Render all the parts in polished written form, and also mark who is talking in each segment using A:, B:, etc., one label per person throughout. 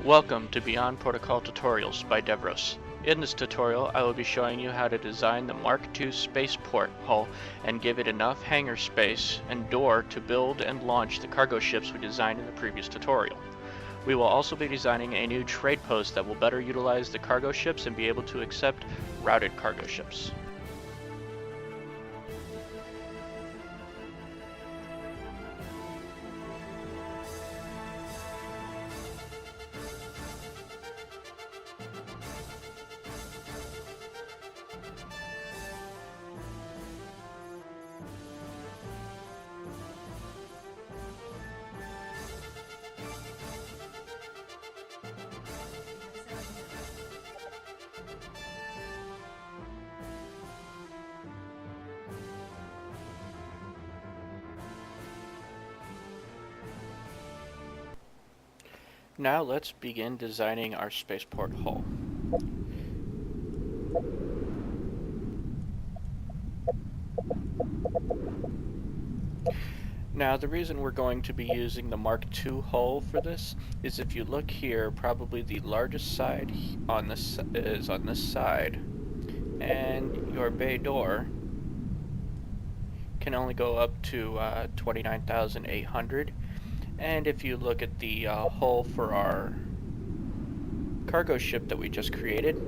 A: Welcome to Beyond Protocol Tutorials by Deveroes. In this tutorial, I will be showing you how to design the Mark II Spaceport hull and give it enough hangar space and door to build and launch the cargo ships we designed in the previous tutorial. We will also be designing a new trade post that will better utilize the cargo ships and be able to accept routed cargo ships. Now let's begin designing our spaceport hull. Now the reason we're going to be using the Mark II hull for this is if you look here, probably the largest side on this is on this side, and your bay door can only go up to 29,800. And if you look at the hull for our cargo ship that we just created,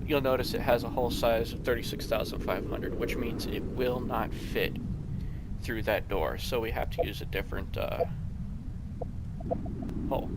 A: you'll notice it has a hull size of 36,500, which means it will not fit through that door. So we have to use a different hull.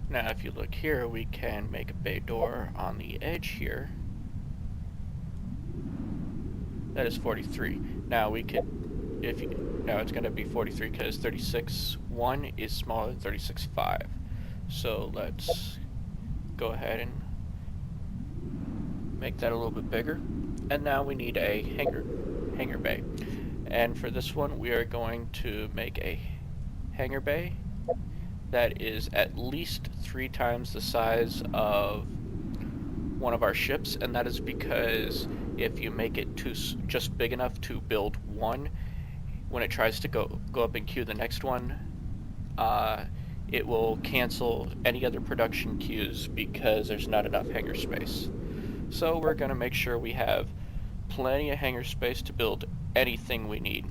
A: Now if you look here, we can make a bay door on the edge here. That is 43. Now we could, now it's going to be 43 because 36.1 is smaller than 36.5. So let's go ahead and make that a little bit bigger. And now we need a hangar bay. And for this one, we are going to make a hangar bay that is at least 3 times the size of one of our ships, and that is because if you make it just big enough to build one, when it tries to go up and queue the next one, it will cancel any other production queues because there's not enough hangar space. So we're going to make sure we have plenty of hangar space to build anything we need.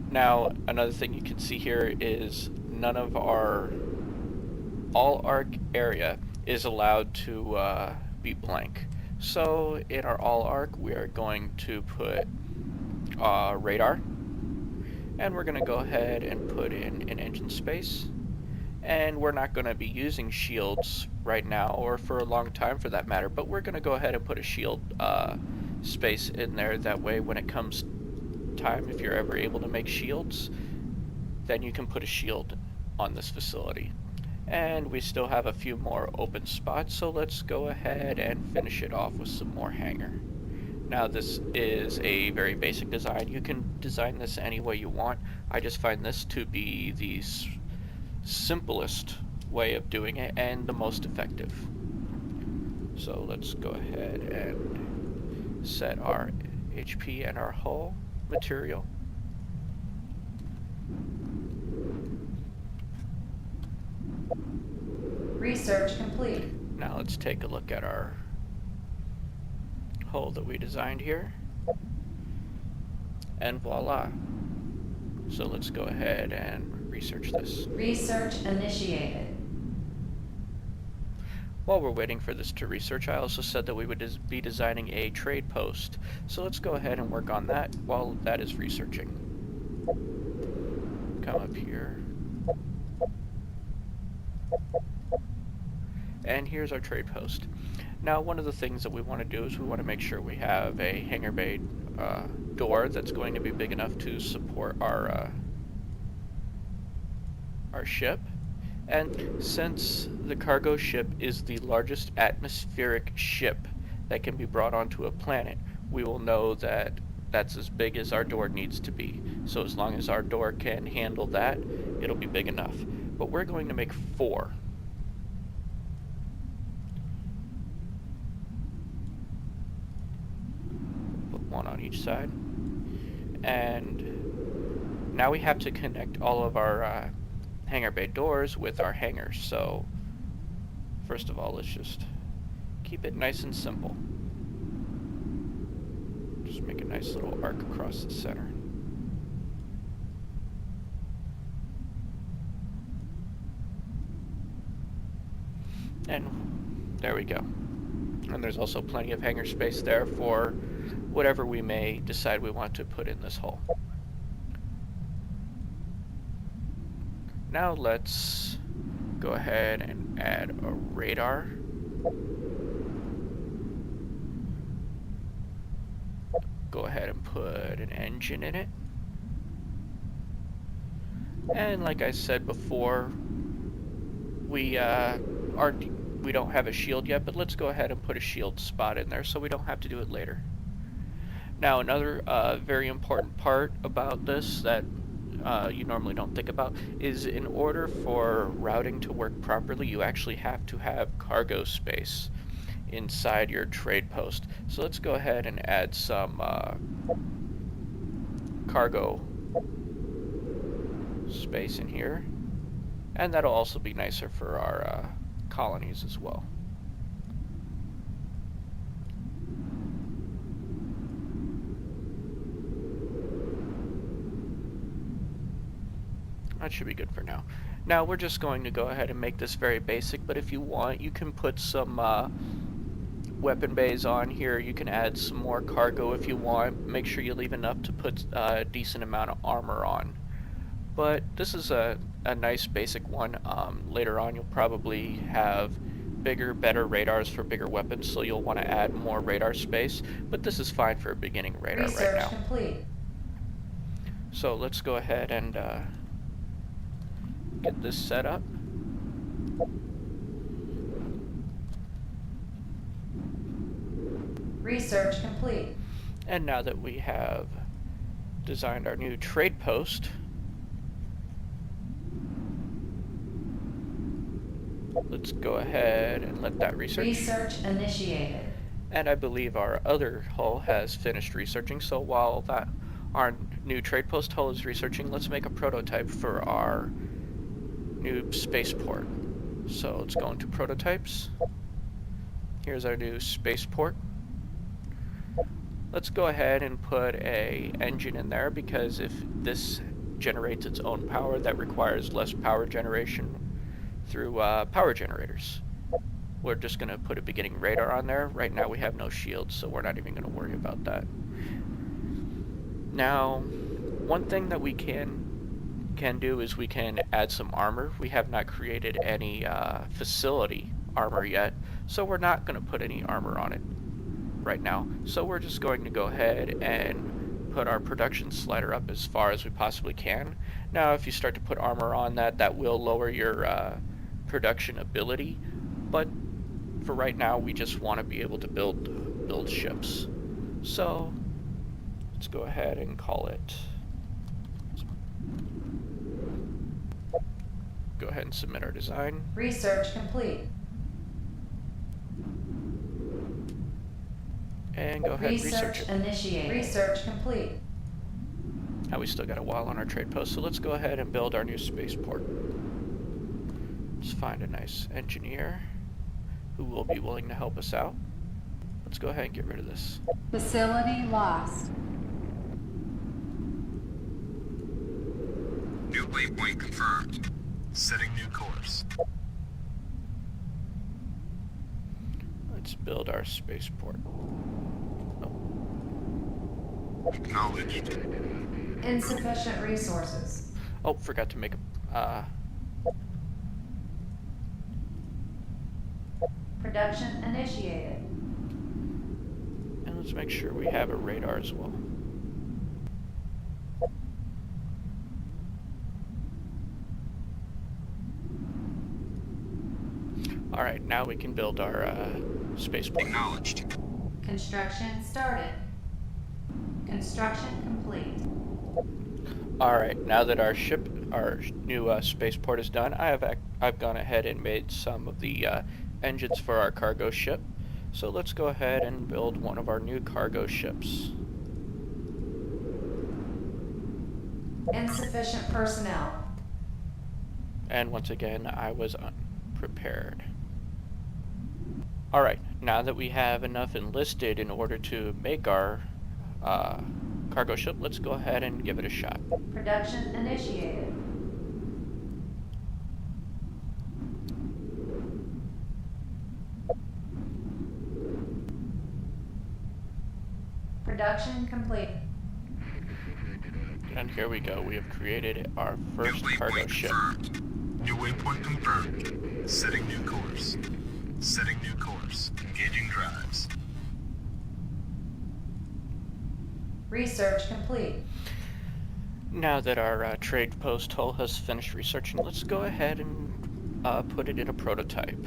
A: Now another thing you can see here is none of our all arc area is allowed to be blank. So in our all arc, we are going to put radar, and we're going to go ahead and put in an engine space, and we're not going to be using shields right now or for a long time for that matter, but we're going to go ahead and put a shield space in there. That way when it comes time, if you're ever able to make shields, then you can put a shield on this facility. And we still have a few more open spots, so let's go ahead and finish it off with some more hangar. Now this is a very basic design. You can design this any way you want. I just find this to be the simplest way of doing it and the most effective. So let's go ahead and set our HP and our hull material.
B: Research complete.
A: Now let's take a look at our hull that we designed here. And voila. So let's go ahead and research this.
B: Research initiated.
A: While we're waiting for this to research, I also said that we would be designing a trade post. So let's go ahead and work on that while that is researching. Come up here. And here's our trade post. Now one of the things that we want to do is we want to make sure we have a hangar bay door that's going to be big enough to support our ship. And since the cargo ship is the largest atmospheric ship that can be brought onto a planet, we will know that that's as big as our door needs to be. So as long as our door can handle that, it'll be big enough. But we're going to make 4. One on each side. And now we have to connect all of our hangar bay doors with our hangars. So first of all, let's just keep it nice and simple. Just make a nice little arc across the center. And there we go. And there's also plenty of hangar space there for whatever we may decide we want to put in this hull. Now let's go ahead and add a radar. Go ahead and put an engine in it. And like I said before, we don't have a shield yet, but let's go ahead and put a shield spot in there so we don't have to do it later. Now another very important part about this that you normally don't think about is in order for routing to work properly, you actually have to have cargo space inside your trade post. So let's go ahead and add some cargo space in here, and that'll also be nicer for our colonies as well. That should be good for now. Now we're just going to go ahead and make this very basic, but if you want, you can put some weapon bays on here. You can add some more cargo if you want. Make sure you leave enough to put a decent amount of armor on. But this is a nice basic one. Later on you'll probably have bigger, better radars for bigger weapons, so you'll want to add more radar space, but this is fine for a beginning radar right now.
B: Complete.
A: So let's go ahead and get this set up.
B: Research complete.
A: And now that we have designed our new trade post, let's go ahead and let that research.
B: Research initiated.
A: And I believe our other hull has finished researching, so while our new trade post hull is researching, let's make a prototype for our new spaceport. So let's go into prototypes. Here's our new spaceport. Let's go ahead and put a engine in there, because if this generates its own power, that requires less power generation through power generators. We're just going to put a beginning radar on there. Right now we have no shields, so we're not even going to worry about that. Now, one thing that we can do is we can add some armor. We have not created any facility armor yet, so we're not going to put any armor on it right now. So we're just going to go ahead and put our production slider up as far as we possibly can. Now if you start to put armor on that, that will lower your production ability, but for right now we just want to be able to build ships. So let's go ahead and call it, go ahead and submit our design.
B: Research complete.
A: And go ahead and research it.
B: Initiated. Research complete.
A: Now we still got a while on our trade post, so let's go ahead and build our new spaceport. Let's find a nice engineer who will be willing to help us out. Let's go ahead and get rid of this.
B: Facility lost.
C: New waypoint confirmed. Setting new course.
A: Let's build our spaceport.
C: Acknowledged.
B: Insufficient resources.
A: Oh, forgot to make a...
B: Production initiated.
A: and let's make sure we have a radar as well. Alright, now we can build our spaceport.
C: Acknowledged.
B: Construction started. Construction complete.
A: Alright, now that our new spaceport is done, I've gone ahead and made some of the engines for our cargo ship. So let's go ahead and build one of our new cargo ships.
B: Insufficient personnel.
A: And once again, I was unprepared. Alright, now that we have enough enlisted in order to make our cargo ship, let's go ahead and give it a shot.
B: Production initiated. Production complete.
A: And here we go, we have created our first
C: New
A: cargo
C: waypoint
A: ship.
C: confirmed. New waypoint confirmed. Setting new course. Setting new course. Engaging drives.
B: Research complete.
A: Now that our Tradepost hull has finished researching, let's go ahead and put it in a prototype.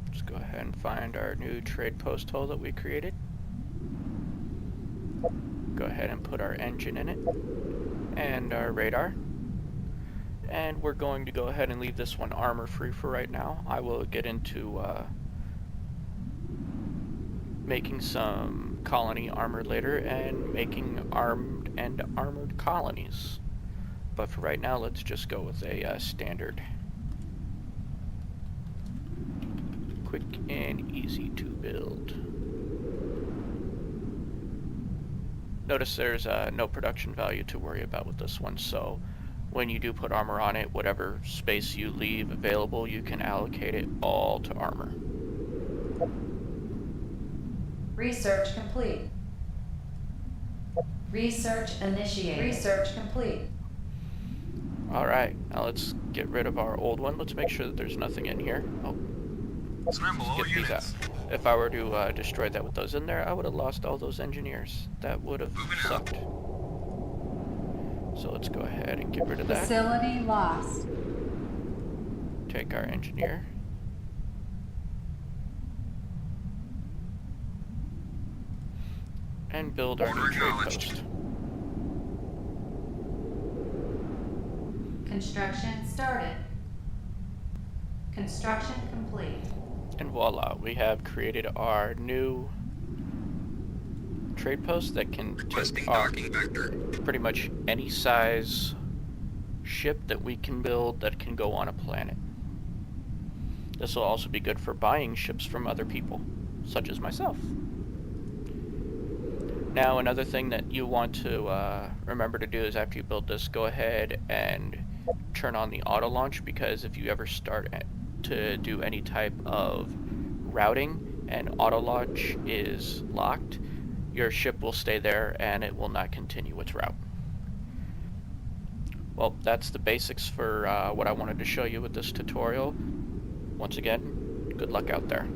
A: Let's go ahead and find our new Tradepost hull that we created. Go ahead and put our engine in it and our radar. And we're going to go ahead and leave this one armor free for right now. I will get into making some colony armor later and making armed and armored colonies. But for right now, let's just go with a standard. Quick and easy to build. Notice there's no production value to worry about with this one, so when you do put armor on it, whatever space you leave available, you can allocate it all to armor.
B: Research complete. Research initiated. Research complete.
A: Alright, now let's get rid of our old one. Let's make sure that there's nothing in here. Oh,
C: Scramble all
A: get these out.
C: units.
A: If I were to destroy that with those in there, I would have lost all those engineers. That would have
C: Moving
A: sucked. So let's go ahead and get rid of that.
B: Facility lost.
A: Take our engineer. And build our new
C: Order
A: trade
C: acknowledged.
A: post.
B: Construction started. Construction complete.
A: And voila, we have created our new trade post that can
C: Requesting
A: take our
C: docking vector.
A: pretty much any size ship that we can build that can go on a planet. This will also be good for buying ships from other people, such as myself. Now, another thing that you want to remember to do is after you build this, go ahead and turn on the auto launch, because if you ever start to do any type of routing and auto launch is locked, your ship will stay there and it will not continue its route. Well, that's the basics for what I wanted to show you with this tutorial. Once again, good luck out there.